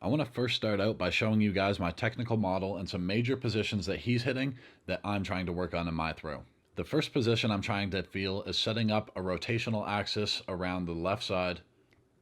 I want to first start out by showing you guys my technical model and some major positions that he's hitting that I'm trying to work on in my throw. The first position I'm trying to feel is setting up a rotational axis around the left side,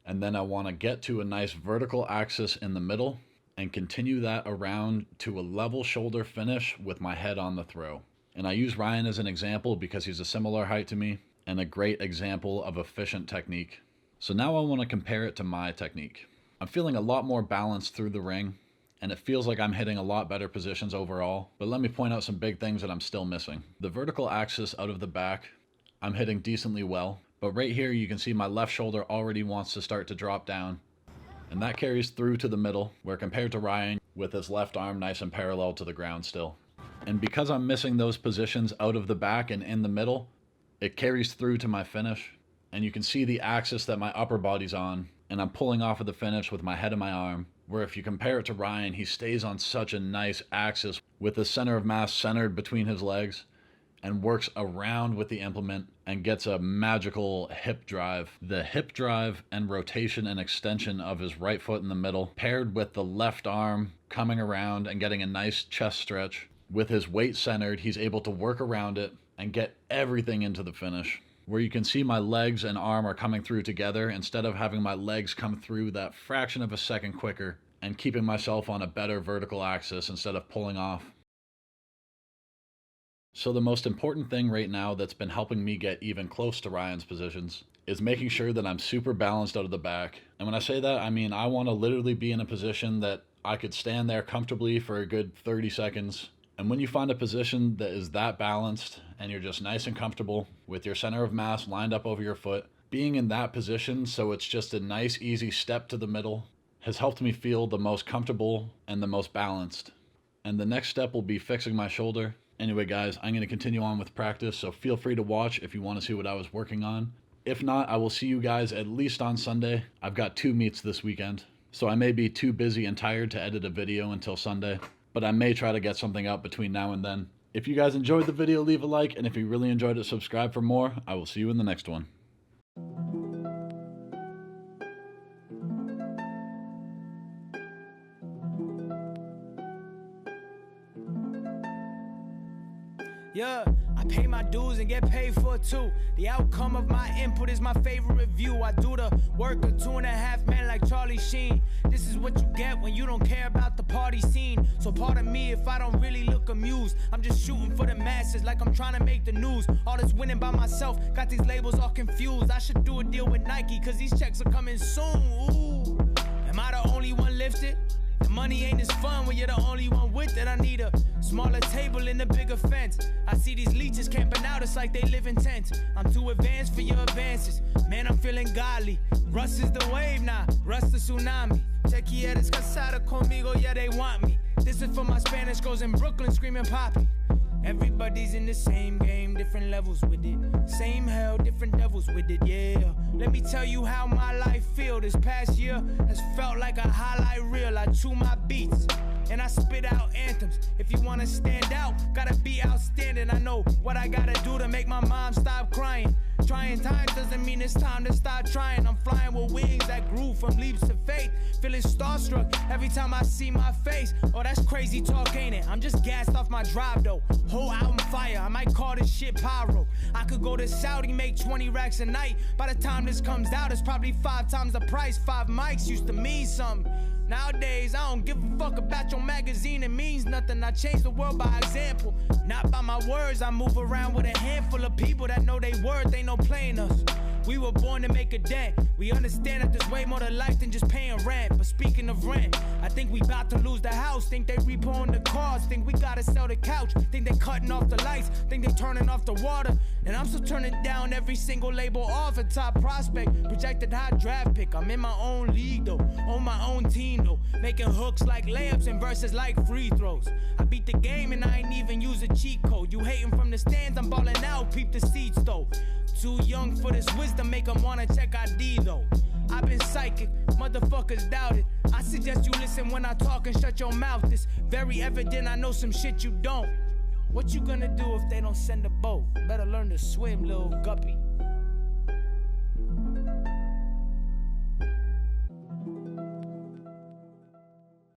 and then I want to get to a nice vertical axis in the middle and continue that around to a level shoulder finish with my head on the throw. And I use Ryan as an example because he's a similar height to me and a great example of efficient technique. So now I want to compare it to my technique. I'm feeling a lot more balanced through the ring, and it feels like I'm hitting a lot better positions overall, but let me point out some big things that I'm still missing. The vertical axis out of the back, I'm hitting decently well, but right here you can see my left shoulder already wants to start to drop down, and that carries through to the middle, where compared to Ryan, with his left arm nice and parallel to the ground still. And because I'm missing those positions out of the back and in the middle, it carries through to my finish, and you can see the axis that my upper body's on, and I'm pulling off of the finish with my head and my arm, where if you compare it to Ryan, he stays on such a nice axis with the center of mass centered between his legs and works around with the implement and gets a magical hip drive. The hip drive and rotation and extension of his right foot in the middle, paired with the left arm coming around and getting a nice chest stretch. With his weight centered, he's able to work around it and get everything into the finish. Where you can see my legs and arm are coming through together instead of having my legs come through that fraction of a second quicker and keeping myself on a better vertical axis instead of pulling off. So the most important thing right now that's been helping me get even close to Ryan's positions is making sure that I'm super balanced out of the back. And when I say that, I mean I want to literally be in a position that I could stand there comfortably for a good 30 seconds. And when you find a position that is that balanced and you're just nice and comfortable with your center of mass lined up over your foot, being in that position so it's just a nice easy step to the middle has helped me feel the most comfortable and the most balanced. And the next step will be fixing my shoulder. Anyway guys, I'm going to continue on with practice, so feel free to watch if you want to see what I was working on. If not, I will see you guys at least on Sunday. I've got 2 meets this weekend, so I may be too busy and tired to edit a video until Sunday, but I may try to get something out between now and then. If you guys enjoyed the video, leave a like, and if you really enjoyed it, subscribe for more. I will see you in the next one. Yeah, I pay my dues and get paid for it too. The outcome of my input is my favorite review. I do the work of 2.5 men like Charlie Sheen. This is what you get when you don't care about the party scene. So pardon me if I don't really look amused. I'm just shooting for the masses like I'm trying to make the news. All this winning by myself, got these labels all confused. I should do a deal with Nike cause these checks are coming soon. Ooh, am I the only one lifted? The money ain't as fun when you're the only one with it. I need a smaller table and a bigger fence. I see these leeches camping out, it's like they live in tents. I'm too advanced for your advances. Man, I'm feeling godly. Russ is the wave now, Russ the tsunami. Te quieres casar conmigo, yeah, they want me. This is for my Spanish girls in Brooklyn screaming poppy. Everybody's in the same game, different levels with it. Same hell, different devils with it, yeah. Let me tell you how my life feel. This past year has felt like a highlight reel. I chew my beats and I spit out anthems. If you wanna stand out, gotta be outstanding. I know what I gotta do to make my mom stop crying. Trying times doesn't mean it's time to stop trying. I'm flying with wings that grew from leaps to faith. Feeling starstruck every time I see my face. Oh, that's crazy talk, ain't it? I'm just gassed off my drive though. Whole album fire, I might call this shit pyro. I could go to Saudi, make 20 racks a night. By the time this comes out, it's probably 5 times the price. 5 mics used to mean something. Nowadays, I don't give a fuck about your magazine, it means nothing. I change the world by example, not by my words. I move around with a handful of people that know they worth, ain't no playing us. We were born to make a dent. We understand that there's way more to life than just paying rent. But speaking of rent, I think we about to lose the house. Think they repoing the cars. Think we gotta sell the couch. Think they cutting off the lights. Think they turning off the water. And I'm still turning down every single label off a top prospect. Projected high draft pick. I'm in my own league though, on my own team though. Making hooks like layups and verses like free throws. I beat the game and I ain't even use a cheat code. You hating from the stands, I'm balling out, peep the seats though. Too young for this wisdom, make them wanna check ID though. I've been psychic, motherfuckers doubt it. I suggest you listen when I talk and shut your mouth. It's very evident I know some shit you don't. What you gonna do if they don't send a boat? Better learn to swim, little guppy.